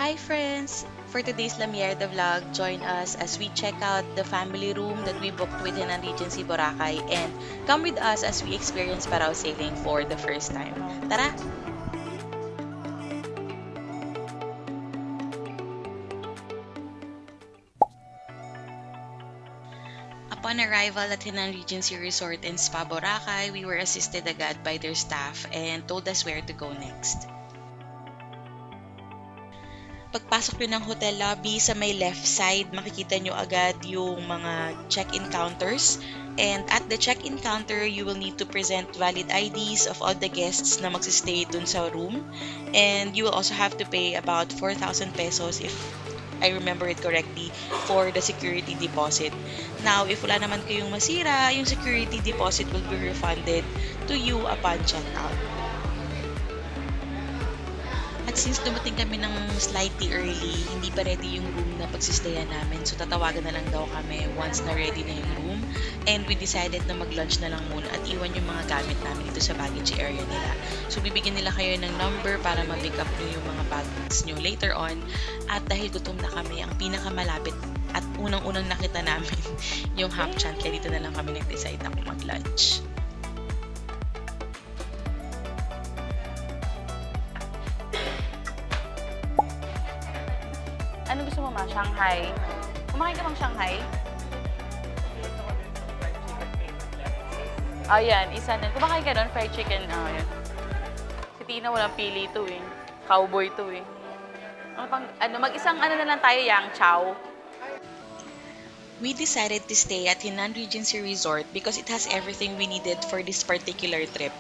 Hi friends! For today's Lamierda vlog, join us as we check out the family room that we booked with Henan Regency Boracay and come with us as we experience parasailing for the first time. Tara! Upon arrival at Henan Regency Resort and Spa Boracay, we were assisted agad by their staff and told us where to go next. Pagpasok nyo ng hotel lobby, sa may left side, makikita nyo agad yung mga check-in counters. And at the check-in counter, you will need to present valid IDs of all the guests na magsistay dun sa room. And you will also have to pay about 4,000 pesos if I remember it correctly, for the security deposit. Now, if wala naman kayong masira, yung security deposit will be refunded to you upon checkout. At since dumating kami ng slightly early, hindi pa ready yung room na pagsistayan namin. So tatawagan na lang daw kami once na ready na yung room. And we decided na mag-lunch na lang muna at iwan yung mga gamit namin dito sa baggage area nila. So bibigyan nila kayo ng number para ma-pick up nyo yung mga bags nyo later on. At dahil gutom na kami, ang pinakamalapit at unang-unang nakita namin yung Hapchan. Kaya dito na lang kami nag-decide na kung mag-lunch. Ano gusto mo ma? Shanghai? Kumakain ka bang Shanghai? Ayan, isa din. Kumakain ka doon, fried chicken. Ayan. Si Tina walang pili ito eh. Cowboy ito eh. Mag-isang na lang tayo, yang chow. We decided to stay at Henan Regency Resort because it has everything we needed for this particular trip.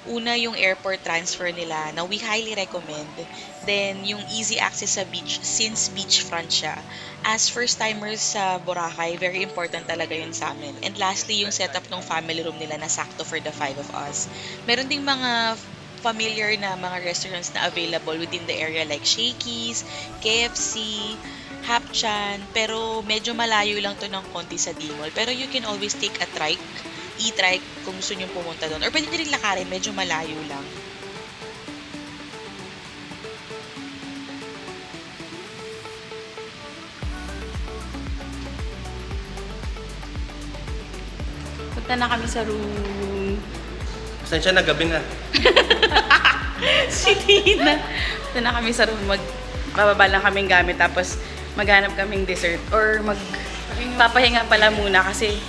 Una, yung airport transfer nila na we highly recommend. Then, yung easy access sa beach since beachfront siya. As first-timers sa Boracay, very important talaga yun sa amin. And lastly, yung setup ng family room nila na sakto for the 5 of us. Meron ding mga familiar na mga restaurants na available within the area like Shakey's, KFC, Hapchan, pero medyo malayo lang to ng konti sa D-Mall. Pero you can always take a trike, e-trike kung gusto nyo pumunta doon. Or pwede nyo rin lakarin, medyo malayo lang. Punta na kami sa room. Pasensya na, gabi na. Si Tina. Punta na kami sa room. Bababa lang kaming gamit tapos maghanap kaming dessert or magpapahinga pala muna kasi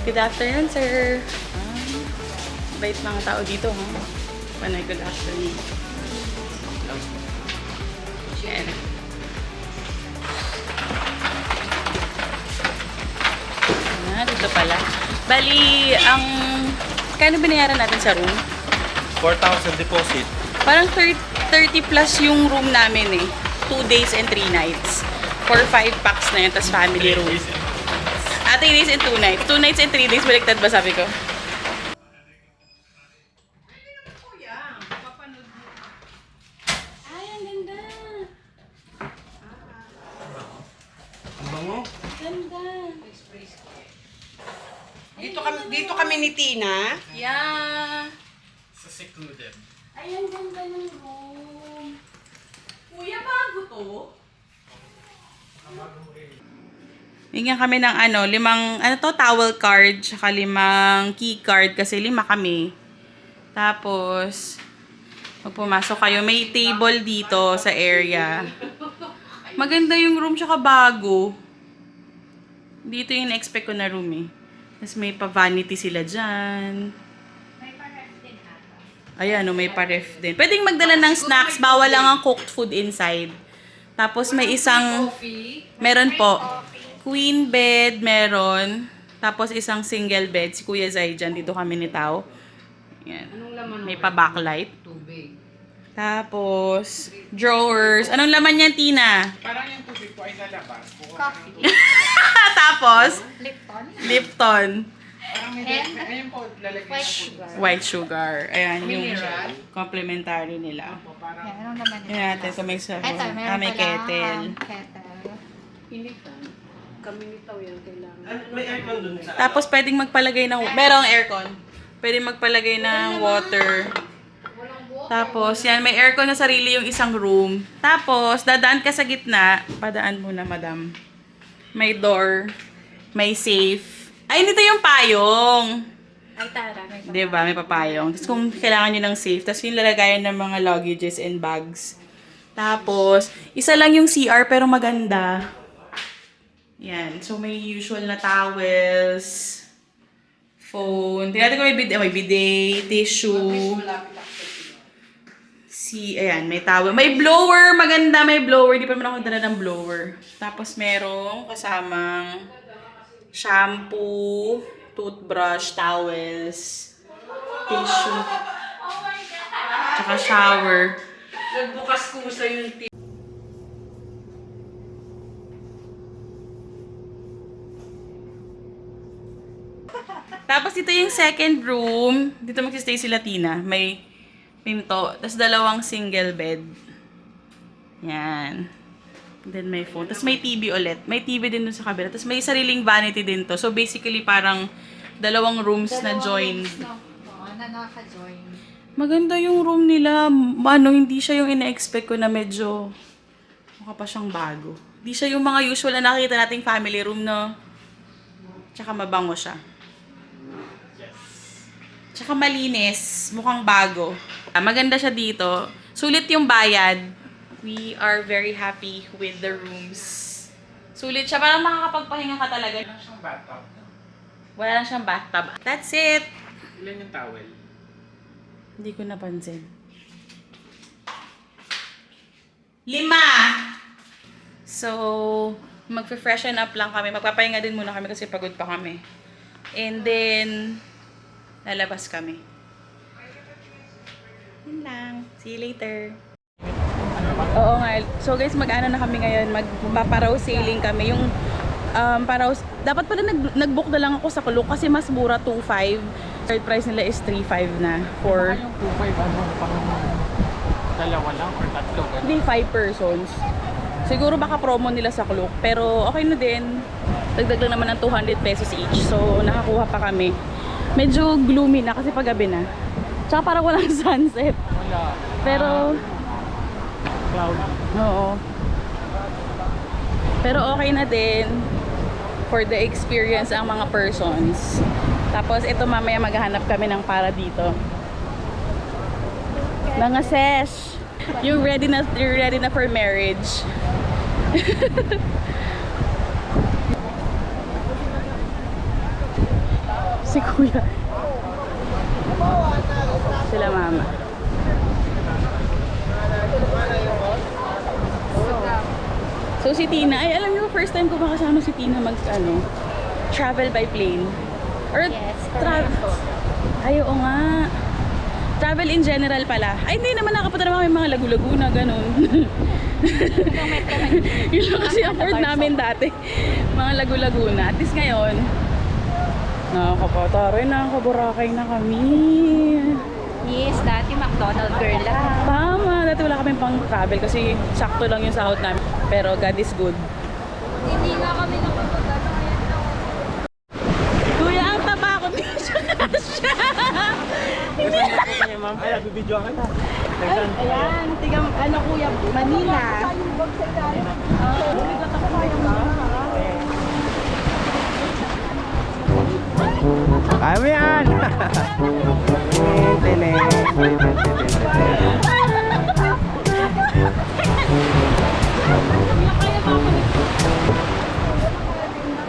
good afternoon, sir. Bait mga tao dito, ha? Panay, good afternoon. Yan. Dito pala. Bali, kano binayaran natin sa room? 4,000 deposit. Parang 30 plus yung room namin eh. 2 days and 3 nights. For 5 packs na yun, tas family room. 3 days and 2 nights. 2 nights and 3 days, baliktad ba sabi ko? Ay, ang ganda! Ang bango. Ganda! Dito kami ni Tina. Yeah! Sa secluded. Ay, ang ganda ng room. Kuya, bago to? Bigyan kami ng 5 towel card, tsaka 5 key card kasi 5 kami. Tapos, pag pumasok kayo, may table dito sa area. Maganda yung room, tsaka bago. Dito yung na-expect ko na room eh. Tapos may pa-vanity sila dyan. Ayan, may pa-ref din. Pwedeng magdala ng snacks, bawal lang ang cooked food inside. Tapos may isang, meron po, queen bed, meron. Tapos isang single bed, si Kuya Zay dyan, dito kami ni Tao. Ayan. May pa-backlight. Tapos, drawers. Anong laman niyan, Tina? Parang yung tubig ko ay lalabas. Coffee. Tapos, Lipton. Lipton. Parang may ayun po, lalagay White ko. sugar. White sugar. Ayan, yung Mineral. complimentary nila. Po, parang Yan, anong laman nito? Ayan natin kung may sabon. Ito, meron May pala, kettle. kettle. May aircon dun sa Tapos pwedeng magpalagay ng merong aircon. Pwedeng magpalagay ng water. Tapos, yan, may aircon na sarili yung isang room. Tapos, dadaan ka sa gitna. Padaan muna, madam. May door. May safe. Ay, dito yung payong. Ay, tara. May Diba? May papayong. Tapos, kung kailangan nyo ng safe. Tapos, yung lalagayan ng mga luggages and bags. Tapos, isa lang yung CR pero maganda. Yan. So, may usual na towels. Phone. Tingnan natin kung may bidet, tissue. Ayan, may towel. May blower, maganda, may blower. Di pa naman ako dala ng blower. Tapos merong kasamang shampoo, toothbrush, towels, tissue, tsaka shower. Nagbukas ko sa yung Tapos ito yung second room. Dito magsistay si Latina. May pinto. Tapos dalawang single bed. Yan. Then may phone. Tapos may TV ulit. May TV din dun sa kabila. Tapos may sariling vanity din to. So basically parang dalawang rooms na joined. Oo, na naka-join. Maganda yung room nila. Ano, hindi siya yung ina-expect ko na medyo mukha pa siyang bago. Hindi siya yung mga usual na nakita nating family room, no? Tsaka mabango siya. Tsaka malinis. Mukhang bago. Maganda siya dito. Sulit yung bayad. We are very happy with the rooms. Sulit siya. Parang makakapagpahinga ka talaga. Ilan siyang bathtub? Wala lang siyang bathtub. That's it! Ilan yung towel? Hindi ko napansin. 5! So, magpe-freshen up lang kami. Magpapahinga din muna kami kasi pagod pa kami. And then, lalabas kami. Yun lang. See you later. Oo nga. So guys, mag-ano na kami ngayon. Magpaparaw sailing kami. Yung paraw, dapat pala nag-book na lang ako sa Klook kasi mas mura 2.5. Third price nila is 3.5 na for Yung 2.5 pang dalawa lang or tatlo? hindi 5 persons. Siguro baka promo nila sa Klook. Pero okay na din. Dagdag lang naman ng 200 pesos each. So nakakuha pa kami. Medyo gloomy na kasi paggabi na. Tsaka parang walang sunset. Wala. Pero, Cloudy. oo. Pero okay na din for the experience ang mga persons. Tapos ito mamaya maghahanap kami ng para dito. Mga sesh. You're ready na for marriage. Si kuya. Sila mama. So si Tina, ay alam niyo first time ko makasama si Tina travel by plane. Or Yes, travel. Ay, oo nga. Travel in general pala. Ay, hindi naman nakapunta naman kami mga Lagu-Laguna, ganun. Yun lang kasi afford namin dati. Mga Lagu-Laguna. At least ngayon, nakakapataray na, kaburakay na kami. Yes, dati McDonald girl lang. Tama, dati wala kami pang travel kasi sakto lang yung sahod namin. Pero God is good. Hindi nga kami nakapunta. Kuya, ang taba ko. Hindi siya kasya. Ma'am, ay, bibidyoan kita. Ayan, tigam, kuya, Manila. Kaya mo yan! Tele.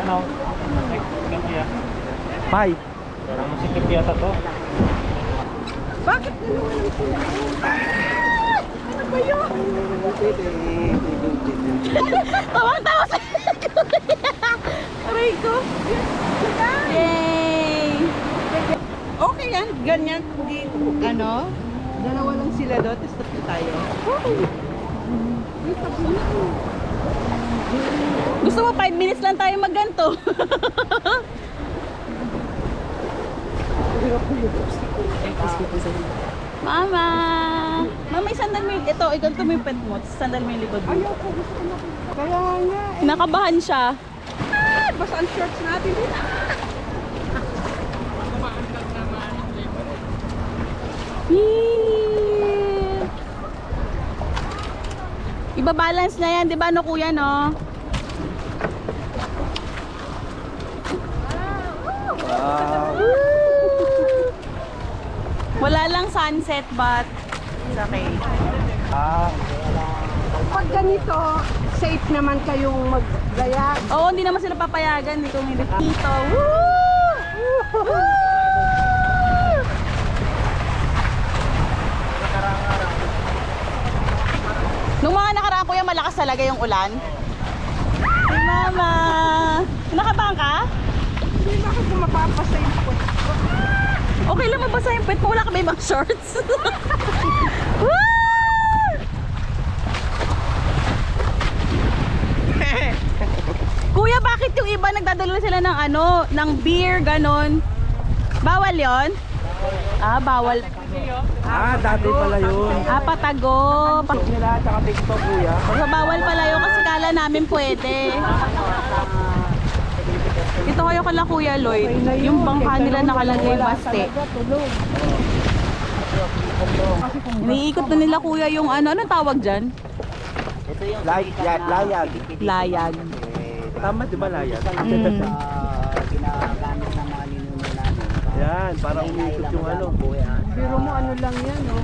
Ano? Pai. Parang masikip yata to. Bakit naman sila? Ano ba yun? Tawang-tawa sa aray ko. Yay! Okay yan, ganyan. Hindi, dalawa lang sila doon, tapos tatlo tayo. Gusto mo 5 minutes lang tayo magganto? Mama! Mama, isandal mo yung, ito, iganto mo yung pet mo, sandal mo yung likod mo. Ayoko, gusto ko na. Kaya nga, Nakabahan siya. basta ang shorts natin din. Yay! Iba-balance na yan, di ba no kuya no? Wala lang sunset but it's okay. Pag ganito, safe naman kayong maggaya. Oo, hindi naman sila papayagan kung hindi dito. Woo! Nung mga nakaraan kuya, malakas talaga yung ulan. Hey, mama! Nakabang ka? Hindi na ako mapapasa yung puwet. Okay lang mabasa yung pet mo, wala ka ba ibang shorts? Woo! Kuya, bakit yung iba nagdadala sila ng ano, ng beer, ganon? Bawal yon? Ah, bawal. Dati pala yun. Ah, patago. Nila, tsaka TikTok kuya. So, bawal pala yun kasi kala namin pwede. Ito kayo kala Kuya Lloyd, yung bangka nila nakalagay baste. Iniikot na nila kuya yung ano, anong tawag dyan? Layag. Layag. Tama di ba layag? Mm. Yan, parang umiikot yung ano. Pero mo ano lang yan, oh.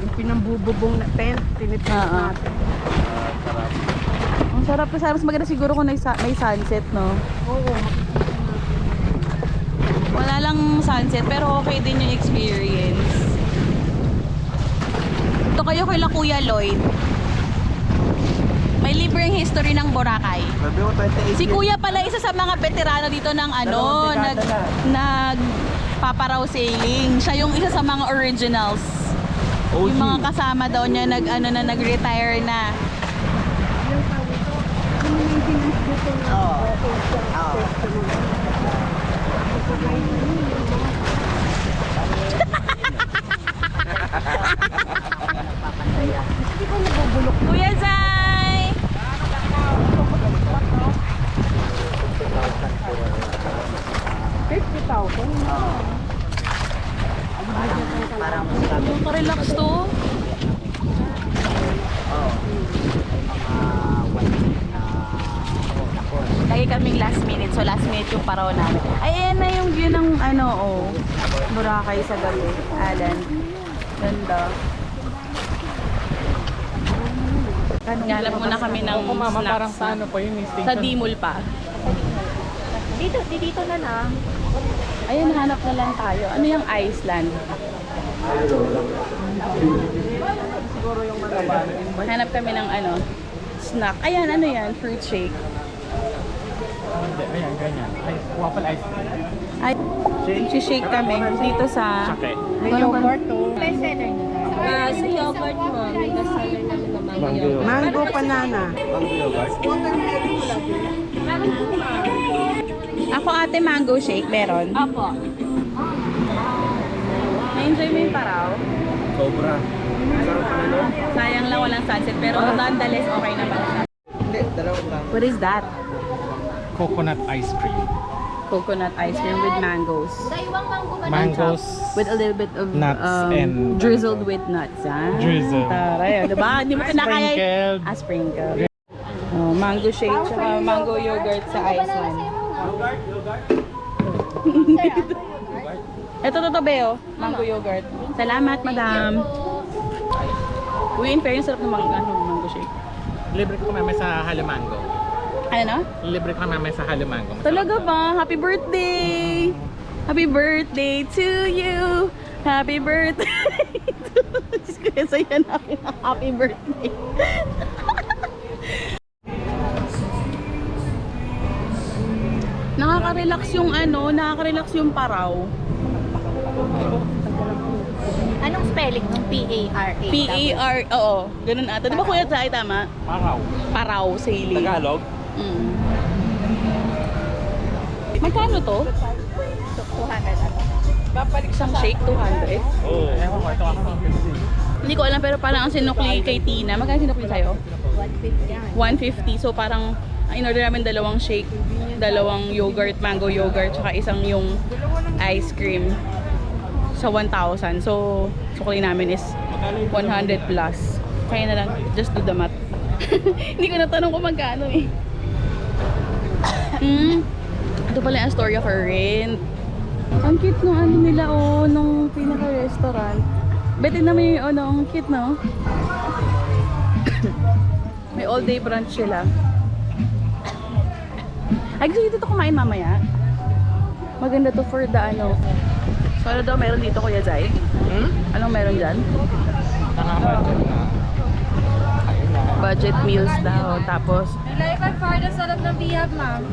Yung pinambububong na tent, tinitip Oo. natin. Ang sarap kasi mas maganda siguro kung may sunset, no? Oo. Wala lang sunset pero okay din yung experience. Ito kayo kay Kuya Lloyd. May libreng history ng Boracay. Sabi mo, 28 Si Kuya pala isa sa mga veterano dito ng ano, Dalawang dekada nagpaparaw sailing. Siya yung isa sa mga originals. OG. Yung mga kasama daw niya nag-retire na. Kuya Zay! Parang relax to. Lagi kaming last minute, so last minute yung paraw namin. Ay, ayan na yung view ng ano, oh, Boracay sa gabi. Alan. Ganda. Hanap muna kami ng Ako mama, snacks parang sa ano pa yun, yung station. sa Dimol pa. Dito na lang. Ayun, hanap na lang tayo. Ano yung Iceland? Hanap kami ng ano, snack. Ayan, ano yan? Fruit shake. Hindi, ayan, ganyan. Ay, waffle ice cream. Ay, shake kami dito sa... Okay. Yogurt, oh. Bestseller nila. Sa yogurt mo, may bestseller namin na mango Mango. yogurt. Mango banana. Ako ate mango shake, meron. Opo. Na-enjoy mo yung paraw? Sobra. Sayang lang walang sunset, pero nonetheless okay naman siya. What is that? Coconut ice cream. Coconut ice cream with mangoes. Daywang mango ba? Mangoes. With a little bit of Nuts and drizzled with nuts. Ah. Drizzled. Taray, diba? Hindi mo kinakaya. Sprinkled. Sprinkle. Oh, mango shake tsaka mango yogurt sa Iceland. Ito to Beo. Mango yogurt. Salamat, madam. Uy, in fairness, sarap ng mango shake. Libre ko mamaya sa Halamango. Ano na? Libre ko mamaya sa Halamango. Talaga ba? Happy birthday! Happy birthday to you! Happy birthday to you! Diyos ko, yung saya namin ng happy birthday. Nakaka-relax yung ano, nakaka-relax yung paraw. Anong spelling ng P-A-R-A? P-A-R, oo, ganun ata. Di ba Kuya Zay, tama? Paraw. Paraw, sailing. Tagalog? Mm. Magkano to? 200. Isang shake, 200. Oo. Ewan ko, ito ako. Hindi ko alam pero parang ang sinukli kay Tina. Magkano sinukli sa'yo? 150. 150. So parang ang in-order namin dalawang shake, dalawang yogurt, mango yogurt, tsaka isang yung ice cream sa 1,000. So sukli namin is 100 plus. Kaya na lang, just do the math. Hindi ko natanong kung magkano eh. Ito pala yung Astoria for rent. Ang cute nung ano nila nung pinaka-restaurant. Bete na may ang cute no? May all day brunch sila. Ay, gusto nyo dito kumain mamaya? Maganda to for the So ano daw meron dito Kuya Zay? Anong meron dyan? Nakabudget na. Ayun na. Budget meals daw. Tapos, Live for the sarap ng bihab, ma'am.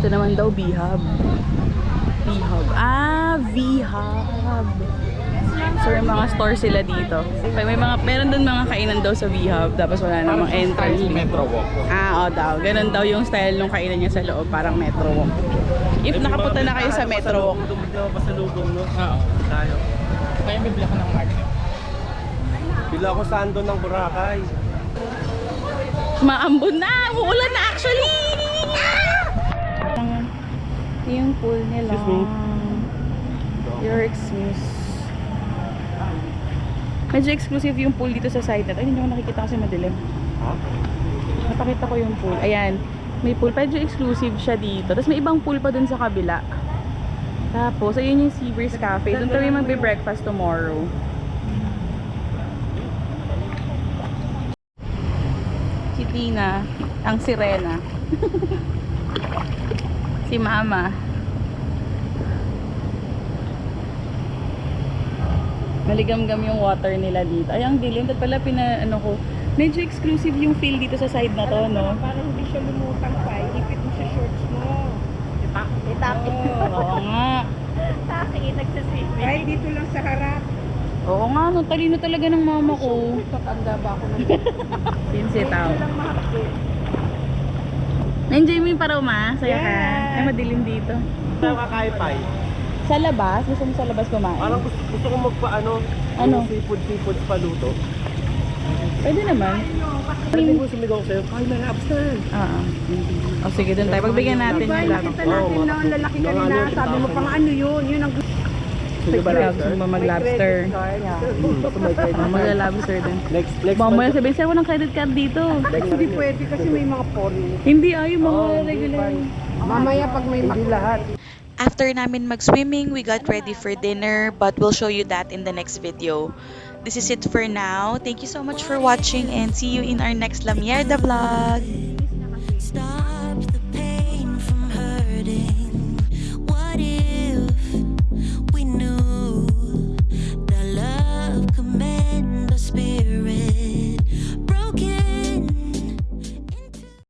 ito naman daw Bihab. Bihab. Vihab. So may mga store sila dito. Meron dun mga kainan daw sa Bihab. Tapos wala namang entrance. Metro Walk. Daw. Ganun daw yung style ng kainan niya sa loob. Parang Metro Walk. If nakapunta na kayo sa Metro Walk. Pasalubong, no? Oo. Tayo. Kaya bibili ako ng magnet. Bila ako sando ng Boracay. Maambon na! Uulan na actually! Yung pool nila. Excuse me. Your excuse. Medyo exclusive yung pool dito sa side na to. Hindi nyo nakikita kasi madilim. Ha? Napakita ko yung pool. Ayan. May pool. Medyo exclusive siya dito. Tapos may ibang pool pa dun sa kabila. Tapos, ayun yung Seabreeze Cafe. Doon tayo magbe-breakfast tomorrow. Si Tina. Ang sirena. Si Mama. Maligamgam yung water nila dito. Ay, ang dilim. Dahil pala ko. Medyo exclusive yung feel dito sa side na to, no? Parang hindi siya lumutang pa. Ipit mo sa shorts mo. Itaki. Oo nga. Taki, nagsaswimming. Ay, dito lang sa harap. Oo nga, no. Talino talaga ng mama ko. Tatanda ba ako ng Pinsitaw. Na-enjoy mo yung parauma? Saya ka? Yeah. Ay, madilim dito. Saan kakaipay? Sa labas? Gusto mo sa labas kumain? Parang gusto ko Ano? yung seafood paluto. Pwede naman. Hindi ko sumigaw sa'yo, ay may lobster. Oo. O sige, dun tayo. Pagbigyan natin Diba, yung nakita natin na ang lalaki kanina. Sabi mo pang ano yun ang gusto. Sige ba lobster? Gusto mo mag-lobster. Mag-lobster din. Next Mamaya sabihin, sir, walang credit card dito. Hindi pwede kasi may mga foreign. Hindi, yung mga regular. Mamaya pag may hindi lahat. After namin mag-swimming, we got ready for dinner, but we'll show you that in the next video. This is it for now. Thank you so much for watching and see you in our next La Mierda vlog.